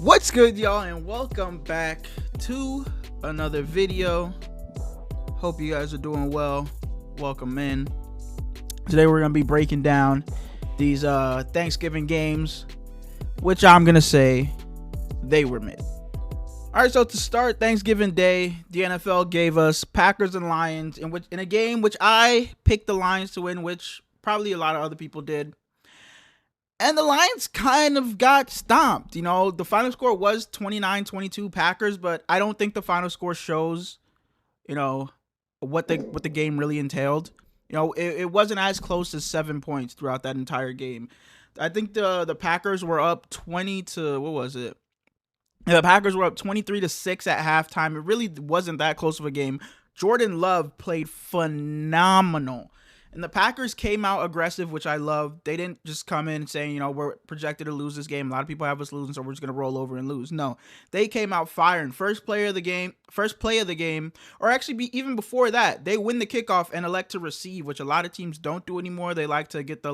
What's good, y'all, and welcome back to another video. Hope you guys are doing well. Welcome in. Today we're gonna be breaking down these Thanksgiving games, which I'm gonna say they were mid. Alright, so to start Thanksgiving Day, the NFL gave us Packers and Lions in a game which I picked the Lions to win, which probably a lot of other people did. And the Lions kind of got stomped. You know, the final score was 29-22 Packers, but I don't think the final score shows, you know, what the game really entailed. You know, it wasn't as close as 7 points throughout that entire game. I think the Packers were up 20 to, what was it? Yeah, the Packers were up 23-6 at halftime. It really wasn't that close of a game. Jordan Love played phenomenal. And the Packers came out aggressive, which I love. They didn't just come in saying, you know, we're projected to lose this game. A lot of people have us losing, so we're just going to roll over and lose. No, they came out firing. First play of the game, or actually even before that, they win the kickoff and elect to receive, which a lot of teams don't do anymore. They like to get the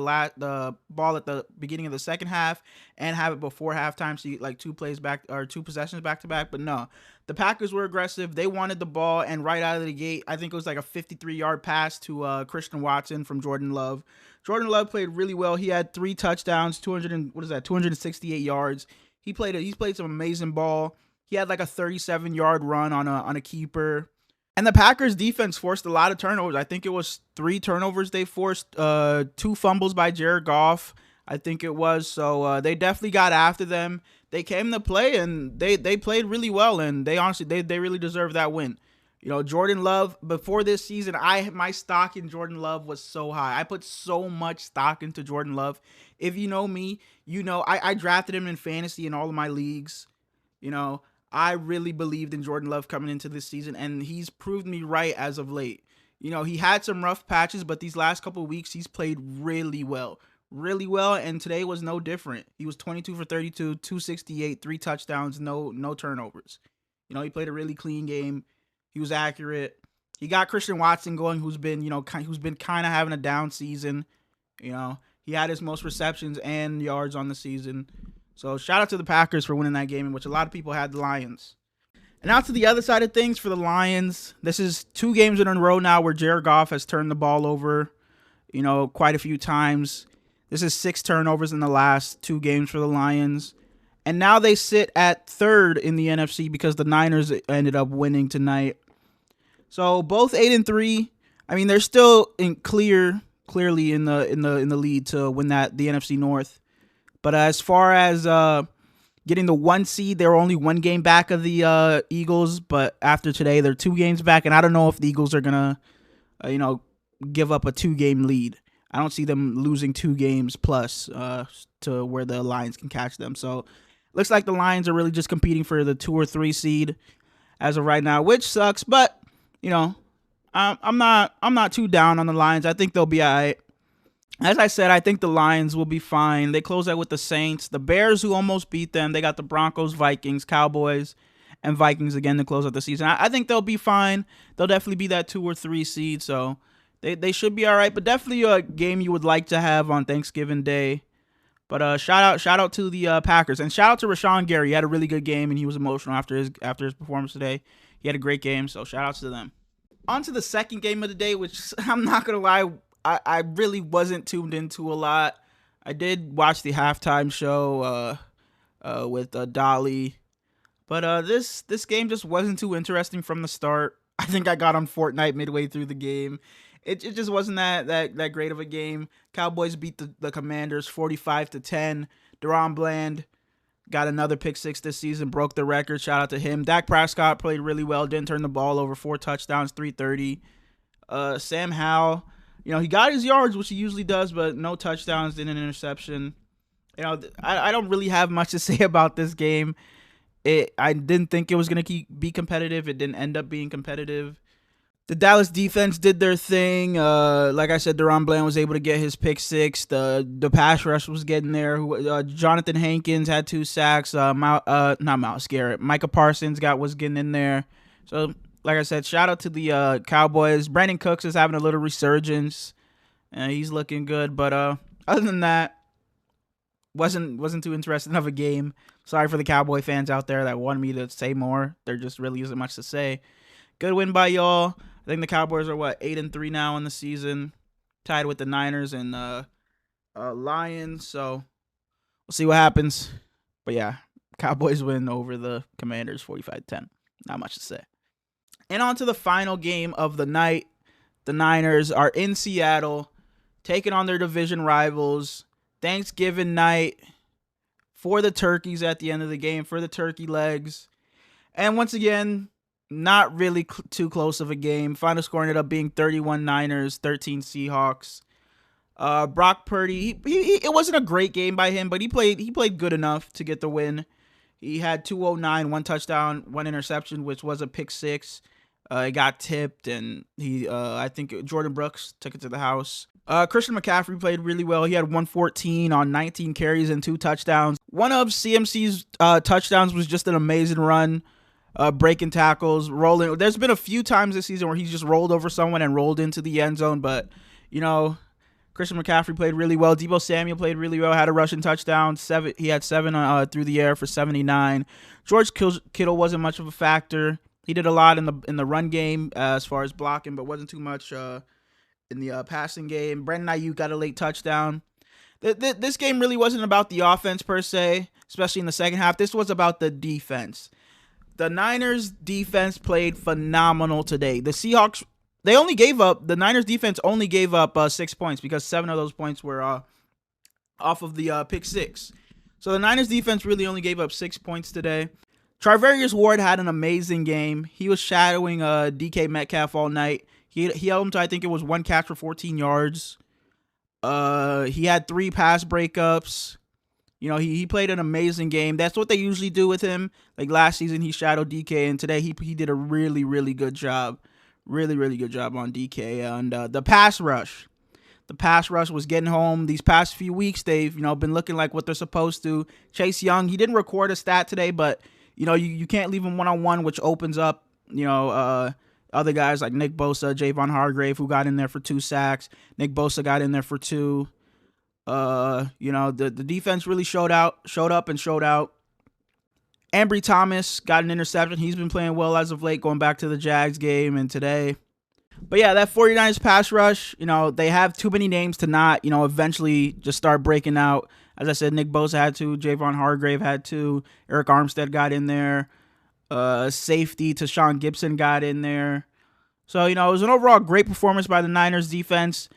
ball at the beginning of the second half and have it before halftime, so you like two possessions back to back. But no, the Packers were aggressive. They wanted the ball, and right out of the gate, I think it was like a 53-yard pass to Christian Watson from Jordan Love. Jordan Love played really well. He had 3 touchdowns, 268 yards. He's played some amazing ball. He had like a 37-yard run on a keeper. And the Packers defense forced a lot of turnovers. I think it was 3 turnovers they forced, 2 fumbles by Jared Goff, I think it was. So they definitely got after them. They came to play, and they played really well, and they really deserve that win. You know, Jordan Love, before this season, my stock in Jordan Love was so high. I put so much stock into Jordan Love. If you know me, you know I drafted him in fantasy in all of my leagues. You know, I really believed in Jordan Love coming into this season, and he's proved me right as of late. You know, he had some rough patches, but these last couple of weeks, he's played really well. Really well, and today was no different. He was 22 for 32, 268, 3 touchdowns, no turnovers. You know, he played a really clean game. He was accurate. He got Christian Watson going, who's been kind of having a down season. You know, he had his most receptions and yards on the season. So shout out to the Packers for winning that game, in which a lot of people had the Lions. And now to the other side of things for the Lions. This is 2 games in a row now where Jared Goff has turned the ball over, you know, quite a few times. This is 6 turnovers in the last 2 games for the Lions. And now they sit at 3rd in the NFC because the Niners ended up winning tonight. So both 8-3. I mean, they're still clearly in the lead to win the NFC North. But as far as getting the 1 seed, they're only 1 game back of the Eagles. But after today, they're 2 games back, and I don't know if the Eagles are gonna, give up a 2-game lead. I don't see them losing 2 games plus to where the Lions can catch them. So looks like the Lions are really just competing for the 2 or 3 seed as of right now, which sucks. But you know, I'm not too down on the Lions. I think they'll be all right. As I said, I think the Lions will be fine. They close out with the Saints, the Bears, who almost beat them. They got the Broncos, Vikings, Cowboys, and Vikings again to close out the season. I think they'll be fine. They'll definitely be that 2 or 3 seed. So they should be all right. But definitely a game you would like to have on Thanksgiving Day. But shout out to the Packers, and shout out to Rashawn Gary. He had a really good game, and he was emotional after his performance today. He had a great game, so shout outs to them. On to the second game of the day, which I'm not gonna lie, I really wasn't tuned into a lot. I did watch the halftime show with Dolly, but this game just wasn't too interesting from the start. I think I got on Fortnite midway through the game. It just wasn't that great of a game. Cowboys beat the Commanders 45-10. Deron Bland got another pick 6 this season, broke the record. Shout out to him. Dak Prescott played really well, didn't turn the ball over, 4 touchdowns, 330. Sam Howell, you know, he got his yards, which he usually does, but no touchdowns, didn't an interception. You know, I don't really have much to say about this game. I didn't think it was going to be competitive. It didn't end up being competitive. The Dallas defense did their thing. Like I said, Deron Bland was able to get his pick 6. The pass rush was getting there. Jonathan Hankins had 2 sacks. Not Myles Garrett. Micah Parsons was getting in there. So, like I said, shout out to the Cowboys. Brandon Cooks is having a little resurgence. He's looking good. But other than that, wasn't too interesting of a game. Sorry for the Cowboy fans out there that wanted me to say more. There just really isn't much to say. Good win by y'all. I think the Cowboys are 8-3 now in the season, tied with the Niners and Lions. So we'll see what happens. But yeah, Cowboys win over the Commanders 45-10. Not much to say. And on to the final game of the night. The Niners are in Seattle, taking on their division rivals. Thanksgiving night for the turkeys at the end of the game, for the turkey legs. And once again, not really too close of a game. Final score ended up being 31 Niners, 13 Seahawks. Brock Purdy, it wasn't a great game by him, but he played good enough to get the win. He had 209, 1 touchdown, 1 interception, which was a pick six. It got tipped, and I think Jordan Brooks took it to the house. Christian McCaffrey played really well. He had 114 on 19 carries and 2 touchdowns. One of CMC's touchdowns was just an amazing run, breaking tackles, rolling. There's been a few times this season where he's just rolled over someone and rolled into the end zone, but, Christian McCaffrey played really well. Deebo Samuel played really well, had a rushing touchdown. He had 7 through the air for 79. George Kittle wasn't much of a factor. He did a lot in the run game as far as blocking, but wasn't too much in the passing game. Brandon Ayuk got a late touchdown. This game really wasn't about the offense per se, especially in the second half. This was about the defense. The Niners defense played phenomenal today. The Seahawks, the Niners defense only gave up 6 points because 7 of those points were off of the pick six. So the Niners defense really only gave up 6 points today. Charvarius Ward had an amazing game. He was shadowing DK Metcalf all night. He held him to, I think it was 1 catch for 14 yards. He had 3 pass breakups. He played an amazing game. That's what they usually do with him. Like last season, he shadowed DK, and today he did a really, really good job. Really, really good job on DK. And the pass rush. The pass rush was getting home. These past few weeks, they've been looking like what they're supposed to. Chase Young, he didn't record a stat today, but you can't leave him one-on-one, which opens up, other guys like Nick Bosa, Javon Hargrave, who got in there for 2 sacks. Nick Bosa got in there for 2. The defense really showed up and showed out. Ambry Thomas got an interception. He's been playing well as of late, going back to the Jags game and today. But yeah, that 49ers pass rush, they have too many names to not, eventually just start breaking out. As I said, Nick Bosa had 2, Javon Hargrave had 2, Eric Armstead got in there, safety Tashawn Gibson got in there. So, it was an overall great performance by the Niners defense.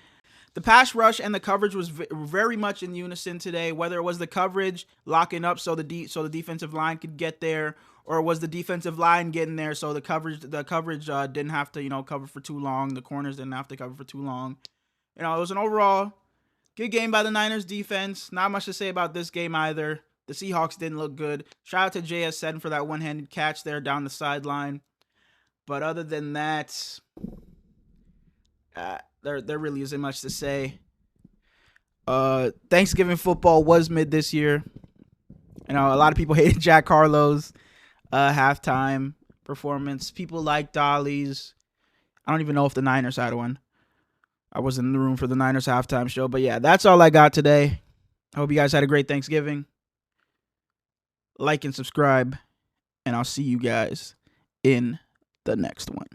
The pass rush and the coverage was very much in unison today, whether it was the coverage locking up so the defensive line could get there, or was the defensive line getting there so the coverage didn't have to, cover for too long. The corners didn't have to cover for too long. It was an overall good game by the Niners defense. Not much to say about this game either. The Seahawks didn't look good. Shout out to J.S. Seddon for that one-handed catch there down the sideline. But other than that, there really isn't much to say. Thanksgiving football was mid this year. A lot of people hated Jack Harlow's halftime performance. People liked Dolly's. I don't even know if the Niners had one. I wasn't in the room for the Niners halftime show. But yeah, that's all I got today. I hope you guys had a great Thanksgiving. Like and subscribe. And I'll see you guys in the next one.